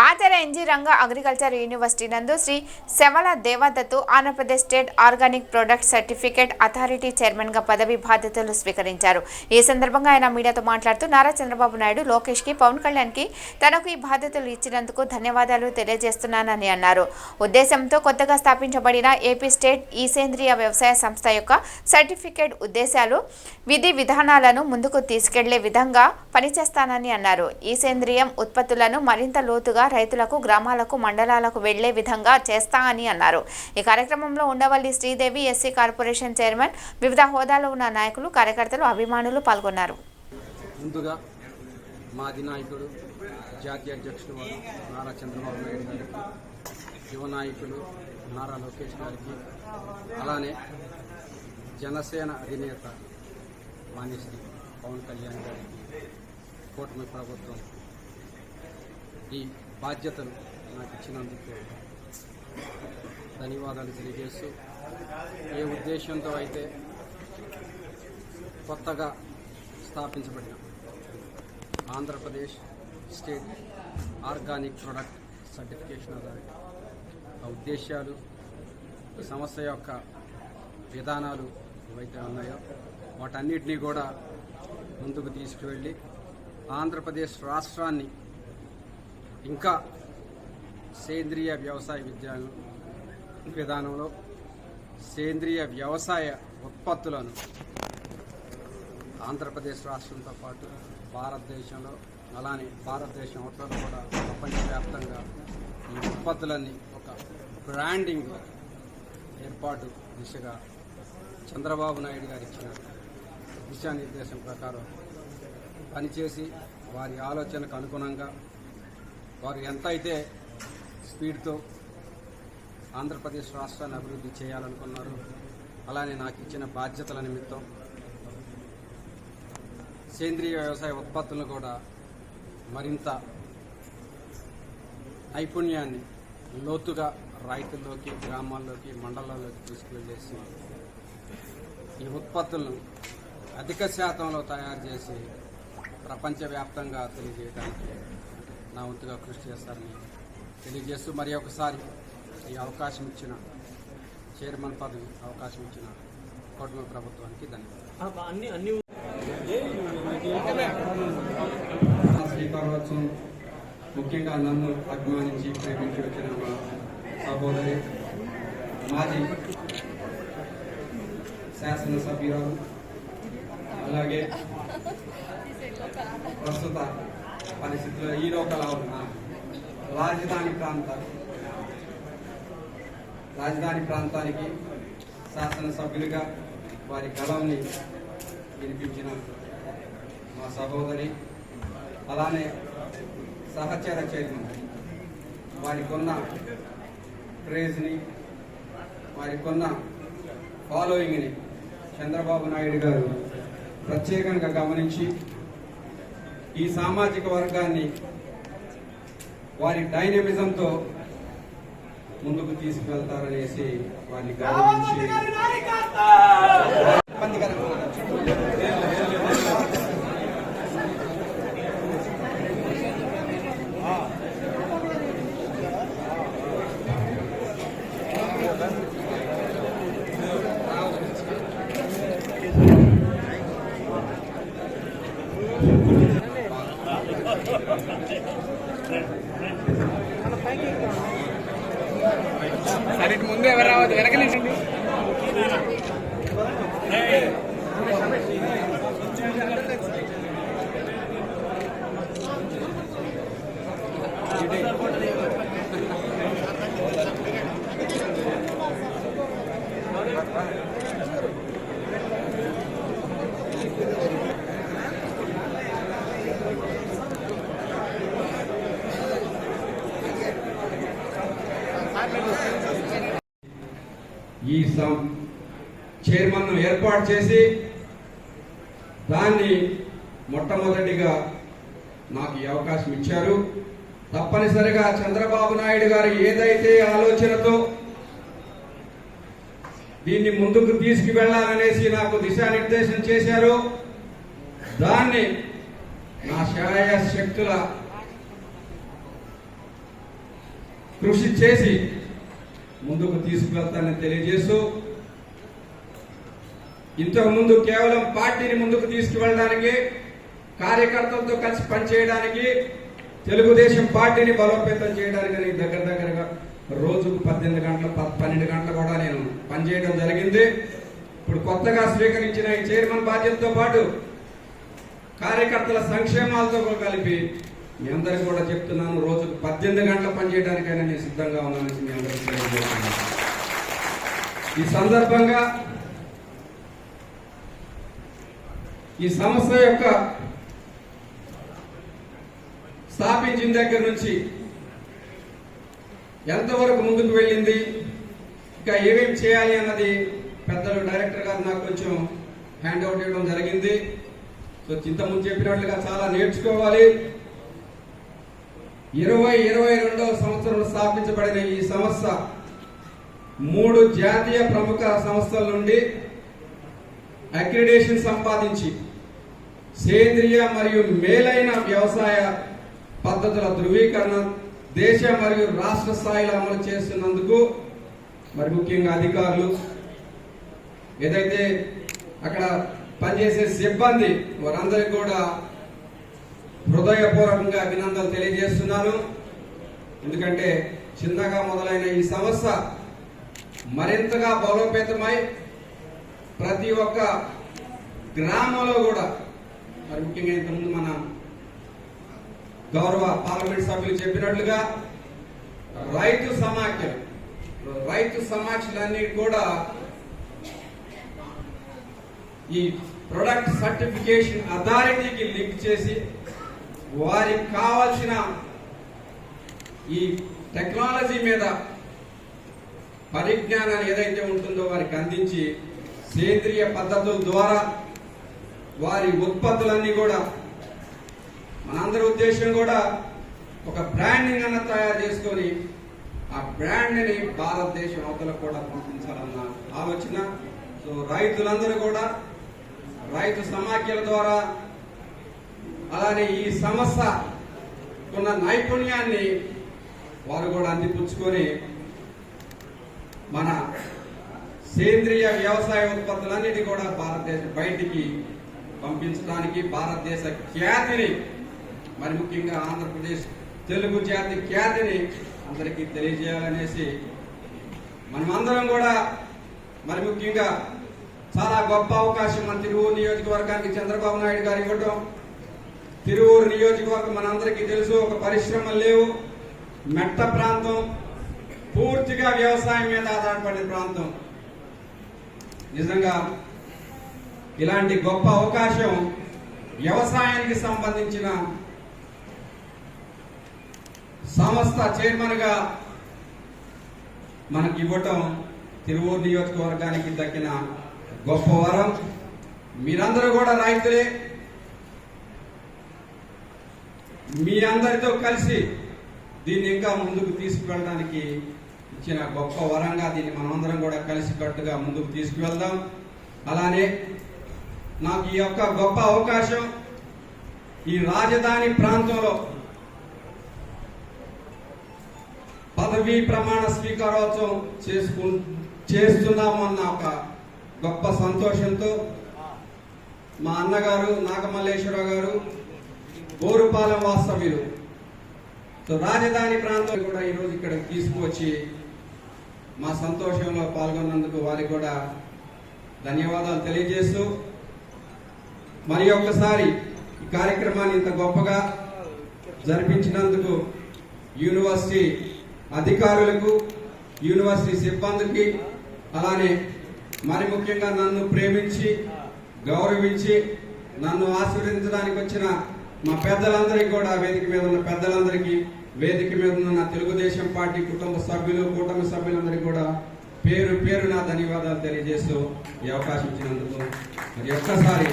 ఆచార్య NG Ranga agriculture university నందు Shri Savala Devadatt Andhra Pradesh state organic product certificate authority chairman గా పదవి బాధ్యతలు స్వీకరించారు. ఈ సందర్భంగా ఆయన మీడియాతో మాట్లాడుతూ నారా చంద్రబాబు నాయుడు, లోకేష్ కి, పవన్ కళ్యాణ్ కి తనకు ఈ బాధ్యతలు ఇచ్చినందుకు ధన్యవాదాలు తెలియజేస్తున్నానని అన్నారు. ఉద్దేశంతో కొత్తగా స్థాపించబడిన ఏపీ స్టేట్ ఈ సేంద్రియ వ్యవసాయ సంస్థ యొక్క సర్టిఫికేట్ ఉద్దేశాలు, విధి విధానాలను ముందుకు తీసుకెళ్లే విధంగా పనిచేస్తానని అన్నారు. ఈ సేంద్రియం ఉత్పత్తులను మరింత లోతుగా రైతులకు, గ్రామాలకు, మండలాలకు వెళ్లే విధంగా చేస్తా అని అన్నారు. ఈ కార్యక్రమంలో Undavalli Sridevi, SC corporation chairman, వివిధ హోదాలో ఉన్న నాయకులు, కార్యకర్తలు, అభిమానులు పాల్గొన్నారు. ముందుగా మా అధినాయకుడు, జాతీయ అధ్యక్షుడు నారా చంద్రబాబు నాయుడు గారికి, యువ నాయకులు నారా లోకేష్ గారికి, అలానే జనసేన అధినేత మాన్యశ్రీ పవన్ కళ్యాణ్ గారికి, కూటమి ప్రభుత్వం ఈ బాధ్యతలు నాకు ఇచ్చినందుకు ధన్యవాదాలు తెలియజేస్తూ, ఏ ఉద్దేశంతో అయితే కొత్తగా స్థాపించబడిన Andhra Pradesh state organic product certification authority ఆ ఉద్దేశాలు, ఈ సంస్థ యొక్క విధానాలు ఏవైతే ఉన్నాయో వాటన్నిటినీ కూడా ముందుకు తీసుకువెళ్ళి ఆంధ్రప్రదేశ్ రాష్ట్రాన్ని ఇంకా సేంద్రియ వ్యవసాయ విధానంలో సేంద్రియ వ్యవసాయ ఉత్పత్తులను ఆంధ్రప్రదేశ్ రాష్ట్రంతో పాటు భారతదేశంలో, అలానే భారతదేశం అవతల కూడా ప్రపంచవ్యాప్తంగా ఈ ఉత్పత్తులన్నీ ఒక బ్రాండింగ్ ఏర్పాటు దిశగా చంద్రబాబు నాయుడు గారు ఇచ్చిన దిశానిర్దేశం ప్రకారం పనిచేసి వారి ఆలోచనకు అనుగుణంగా వారు ఎంత అయితే స్పీడ్తో ఆంధ్రప్రదేశ్ రాష్ట్రాన్ని అభివృద్ధి చేయాలనుకున్నారు, అలానే నాకు ఇచ్చిన బాధ్యతల నిమిత్తం సేంద్రియ వ్యవసాయ ఉత్పత్తులను కూడా మరింత నైపుణ్యాన్ని లోతుగా రైతుల్లోకి, గ్రామాల్లోకి, మండలాల్లోకి తీసుకువెళ్ళేసి ఈ ఉత్పత్తులను అధిక శాతంలో తయారు చేసి ప్రపంచవ్యాప్తంగా తెలియజేయడానికి నా వంతుగా కృషి చేస్తారని తెలియజేస్తూ, మరి ఒకసారి ఈ అవకాశం ఇచ్చిన చైర్మన్ పదవి అవకాశం ఇచ్చిన కూటమి ప్రభుత్వానికి ధన్యవాదాలు. శ్రీకారోత్సవం ముఖ్యంగా నన్ను అభిమానించి ప్రేమించి వచ్చిన మా సహోదరి, మాజీ శాసనసభ్యురాలు, అలాగే ప్రస్తుత పరిస్థితుల్లో ఈ లోకల్ రాజధాని ప్రాంతానికి శాసనసభ్యులుగా వారి గళంని వినిపించిన మా సహోదరి, అలానే సహచర చైర్మన్, వారికున్న క్రేజ్ని, వారికున్న ఫాలోయింగ్ని చంద్రబాబు నాయుడు గారు ప్రత్యేకంగా గమనించి ఈ సామాజిక వర్గాన్ని వారి డైనమిజంతో ముందుకు తీసుకువెళ్తారనేసి వారిని గౌరవించి సరే ముందు ఎవరు రావద్దు, వెనకలేండి. ఈ చైర్మన్ను ఏర్పాటు చేసి దాన్ని మొట్టమొదటిగా నాకు ఈ అవకాశం ఇచ్చారు. తప్పనిసరిగా చంద్రబాబు నాయుడు గారు ఏదైతే ఆలోచనతో దీన్ని ముందుకు తీసుకువెళ్లాలనేసి నాకు దిశానిర్దేశం చేశారో దాన్ని నా శాయశక్తుల కృషి చేసి ముందుకు తీసుకువెళ్తానని తెలియజేస్తూ, ఇంతకుముందు కేవలం పార్టీని ముందుకు తీసుకువెళ్ళడానికి, కార్యకర్తలతో కలిసి పనిచేయడానికి, తెలుగుదేశం పార్టీని బలోపేతం చేయడానికి దగ్గరగా రోజుకు 18 గంటలు 12 గంటలు కూడా నేను పనిచేయడం జరిగింది. ఇప్పుడు కొత్తగా స్వీకరించిన ఈ చైర్మన్ బాధ్యతతో పాటు కార్యకర్తల సంక్షేమాలతో కలిపి మీ అందరికీ కూడా చెప్తున్నాను, రోజుకు 18 గంటలు పనిచేయడానికైనా నేను సిద్ధంగా ఉన్నానని మీ అందరికీ తెలియజేస్తున్నాను. ఈ సందర్భంగా ఈ సంస్థ యొక్క స్థాపించిన దగ్గర నుంచి ఎంతవరకు ముందుకు వెళ్ళింది, ఇంకా ఏమేమి చేయాలి అన్నది పెద్దలు డైరెక్టర్ గారు నాకు కొంచెం హ్యాండ్ అవుట్ ఇవ్వడం జరిగింది. సో ఇంతకుముందు చెప్పినట్లుగా చాలా నేర్చుకోవాలి. 2022వ సంవత్సరంలో స్థాపించబడిన ఈ సంస్థ 3 జాతీయ ప్రముఖ సంస్థల నుండి అక్రిడేషన్ సంపాదించి సేంద్రియ మరియు మేలైన వ్యవసాయ పద్ధతుల ధృవీకరణ దేశ మరియు రాష్ట్ర స్థాయిలో అమలు చేస్తున్నందుకు మరి ముఖ్యంగా అధికారులు, ఏదైతే అక్కడ పనిచేసే సిబ్బంది, వారందరికీ కూడా హృదయపూర్వకంగా అభినందనలు తెలియజేస్తున్నాను. ఎందుకంటే చిన్నగా మొదలైన ఈ సంస్థ మరింతగా బలోపేతమై ప్రతి ఒక్క గ్రామంలో కూడా, మరి ముఖ్యంగా ఇంతకుముందు మన గౌరవ పార్లమెంట్ సభ్యులు చెప్పినట్లుగా రైతు సమాఖ్యలన్నీ కూడా ఈ ప్రొడక్ట్ సర్టిఫికేషన్ అథారిటీకి లింక్ చేసి వారికి కావాల్సిన ఈ టెక్నాలజీ మీద పరిజ్ఞానాన్ని ఏదైతే ఉంటుందో వారికి అందించి సేంద్రియ పద్ధతుల ద్వారా వారి ఉత్పత్తులన్నీ కూడా, మనందరి ఉద్దేశం కూడా ఒక బ్రాండింగ్ అన్న తయారు చేసుకొని ఆ బ్రాండ్ని భారతదేశం అవతల కూడా పంపించాలన్న ఆలోచన. సో రైతులందరూ కూడా రైతు సమాఖ్యల ద్వారా, అలానే ఈ సంస్థ ఉన్న నైపుణ్యాన్ని వారు కూడా అందిపుచ్చుకొని మన సేంద్రియ వ్యవసాయ ఉత్పత్తులన్నిటి కూడా భారతదేశం బయటికి పంపించడానికి, భారతదేశ ఖ్యాతిని, మరి ముఖ్యంగా ఆంధ్రప్రదేశ్ తెలుగు జాతి ఖ్యాతిని అందరికీ తెలియజేయాలనేసి మనమందరం కూడా, మరి ముఖ్యంగా చాలా గొప్ప అవకాశం మన తిరువూరు నియోజకవర్గానికి చంద్రబాబు నాయుడు గారు ఇవ్వడం. తిరువూరు నియోజకవర్గం మనందరికీ తెలుసు, ఒక పరిశ్రమలు లేవు, మెట్ట ప్రాంతం, పూర్తిగా వ్యవసాయం మీద ఆధారపడే ప్రాంతం. నిజంగా ఇలాంటి గొప్ప అవకాశం వ్యవసాయానికి సంబంధించిన సంస్థ చైర్మన్ గా మనకి ఇవ్వటం తిరువూరు నియోజకవర్గానికి దక్కిన గొప్ప వరం. మీరందరూ కూడా రైతులే, మీ అందరితో కలిసి దీన్ని ఇంకా ముందుకు తీసుకువెళ్ళడానికి ఇచ్చిన గొప్ప వరంగా దీన్ని మనమందరం కూడా కలిసి కట్టుగా ముందుకు తీసుకువెళ్దాం. అలానే నాకు ఈ యొక్క గొప్ప అవకాశం ఈ రాజధాని ప్రాంతంలో పదవీ ప్రమాణ స్వీకారోత్సవం చేస్తున్నాము అన్న ఒక గొప్ప సంతోషంతో మా అన్నగారు నాగమల్లేశ్వరరావు గారు బోరుపాలెం వాస్తవ్యులు, సో రాజధాని ప్రాంతం కూడా ఈరోజు ఇక్కడ తీసుకువచ్చి మా సంతోషంలో పాల్గొన్నందుకు వారికి కూడా ధన్యవాదాలు తెలియజేస్తూ, మరి ఒక్కసారి ఈ కార్యక్రమాన్ని ఇంత గొప్పగా జరిపించినందుకు యూనివర్సిటీ అధికారులకు, యూనివర్సిటీ సిబ్బందికి, అలానే మరి ముఖ్యంగా నన్ను ప్రేమించి గౌరవించి నన్ను ఆశీర్వదించడానికి వచ్చిన మా పెద్దలందరికీ కూడా, వేదిక మీద ఉన్న పెద్దలందరికీ, వేదిక మీద ఉన్న తెలుగుదేశం పార్టీ కుటుంబ సభ్యులు, కూటమి సభ్యులందరికీ కూడా పేరు పేరున ధన్యవాదాలు తెలియజేస్తూ ఈ అవకాశం ఇచ్చినందుకు మరి ఒక్కసారి